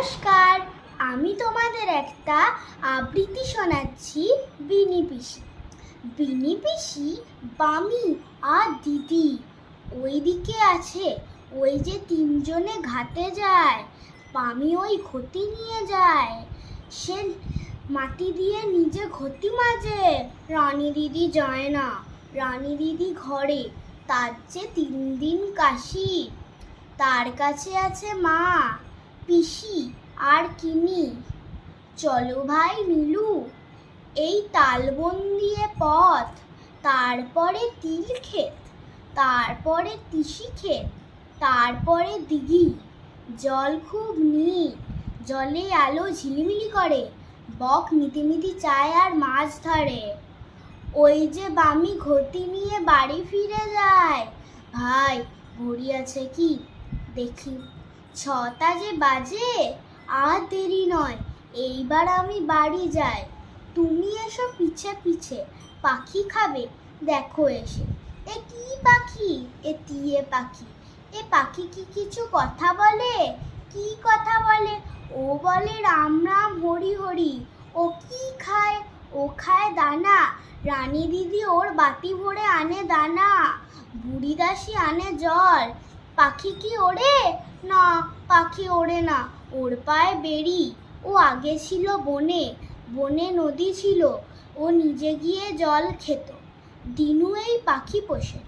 নমস্কার, আমি তোমাদের একটা আবৃত্তি শোনাচ্ছি। বিনি পিসি। বিনি পিসি, বামি আর দিদি ওইদিকে আছে। ওই যে তিনজনে ঘাটে যায়, বামি ওই ঘটি নিয়ে যায়। সে মাটি দিয়ে নিজে ঘটি মাজে। রানী দিদি যায় না, রানী দিদি ঘরে, তার যে 3 দিন কাশি। তার কাছে আছে মা, পিসি আর কিনি। চলো ভাই নীলু, এই তালবন দিয়ে পথ, তারপরে তিল ক্ষেত, তারপরে তিসি ক্ষেত, তারপরে দিঘি। জল খুব নীল, জলে আলো ঝিলিমিলি করে, বক মিটিমিটি চায় আর মাছ ধরে। ওই যে বামি ঘটি নিয়ে বাড়ি ফিরে যায়। ভাই, ঘড়ি আছে কি দেখি, 6টা যে বাজে। আর দেরি নয়, এইবার আমি বাড়ি যাই। তুমি এসো পিছে পিছে, পাখি খাবে দেখো এসে। এ কি পাখি? এ টিয়ে পাখি। এ পাখি কি কিছু কথা বলে? কি কথা বলে? ও বলে রাম রাম হরি হরি। ও কি খায়? ও খায় দানা। রানী দিদি ওর বাটি ভরে আনে দানা। বুড়ি দাসী আনে জল। পাখি কি ওড়ে? না, পাখি ওড়ে না, ওর পায়ে বেড়ি। ও আগে ছিল বনে, বনে নদী ছিল, ও নিজে গিয়ে জল খেত। দিনু এই পাখি পোষে।